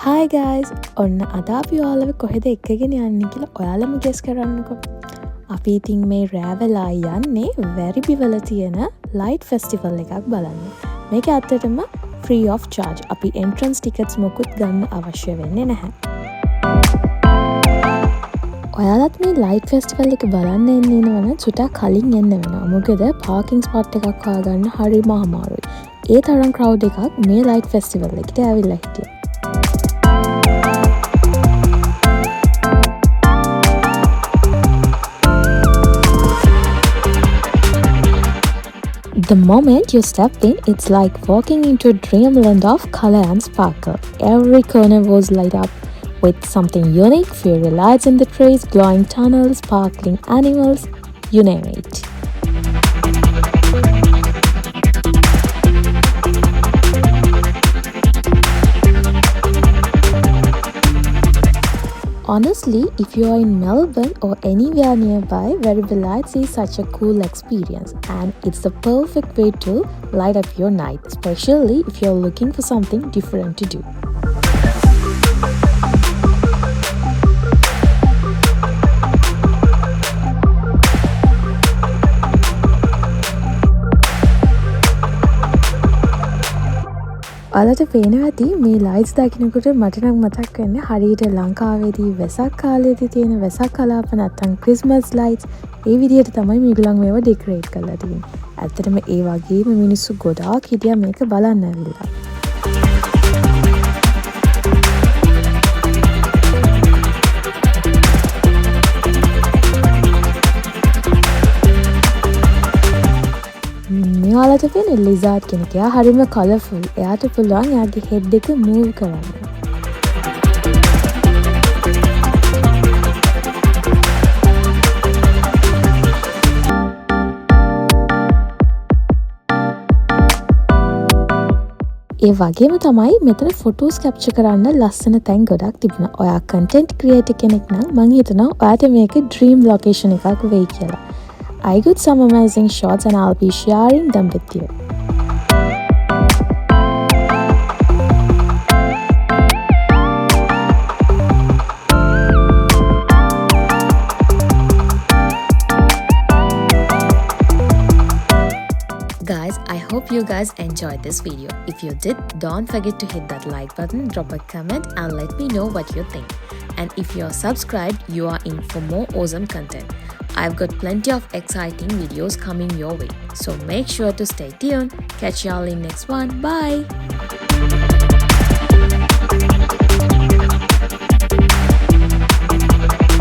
Hi guys! ඔන්න අද අපි ඔයාලව කොහෙද එක්කගෙන යන්නේ කියලා ඔයාලම ගෙස් කරන්නකෝ. අපි ඉතින් මේ රෑ වෙලා යන්නේ Werribee වල තියෙන light festival එකක් බලන්න. මේක ඇත්තටම free of charge. අපි entrance tickets මොකුත් ගන්න අවශ්‍ය වෙන්නේ නැහැ. ඔයාලත් මේ light festival එක බලන්න එන්න ඉනවනම් චුට්ටක් කලින් එන්න වෙනවා. මොකද parking spot එකක් හොයාගන්න හරිම අමාරුයි. ඒ තරම් crowd එකක් මේ light festival එකට ඇවිල්ලා හිටියා. The moment you step in, it's like walking into a dreamland of color and sparkle. Every corner was lit up with something unique, fairy lights in the trees, glowing tunnels, sparkling animals, you name it. Honestly, if you are in Melbourne or anywhere nearby, Werribee lights is such a cool experience and it's the perfect way to light up your night, especially if you're looking for something different to do. ඔයාලට පේනවා ඇති මේ lights දකින්නකොට මට නම් මතක් වෙන්නේ හරියට ලංකාවේදී වෙසක් කාලේදී තියෙන වෙසක් කලාප නැත්තම් ක්‍රිස්මස් ලයිට්ස් ඒ විදිහට තමයි මේගොල්ලන් මේවා ඩෙකොරේට් කරලා තියෙන්නේ. ඇත්තටම ඒ වගේම මිනිස්සු ගොඩාක් හිටියා මේක බලන්න ඇවිල්ලා. ඔයාලට පේන ලිසාඩ් කෙනෙක්. එයා හරිම කලර්ෆුල්. එයාට පුළුවන් එයාගේ හෙඩ් එක මූව් කරන්න. ඒ වගේම තමයි මෙතන ෆොටෝස් කැප්චර් කරන්න ලස්සන තැන් ගොඩක් තිබුණා. ඔයා කන්ටෙන්ට් ක්‍රියේටර් කෙනෙක් නම් මං හිතනවා ඔයාට මේක ඩ්‍රීම් ලොකේෂන් එකක් වෙයි කියලා. I got some amazing shots and I'll be sharing them with you. Guys, I hope you guys enjoyed this video. If you did, don't forget to hit that like button, drop a comment and let me know what you think. And if you're subscribed, you are in for more awesome content. I've got plenty of exciting videos coming your way. So make sure to stay tuned. Catch y'all in next one. Bye!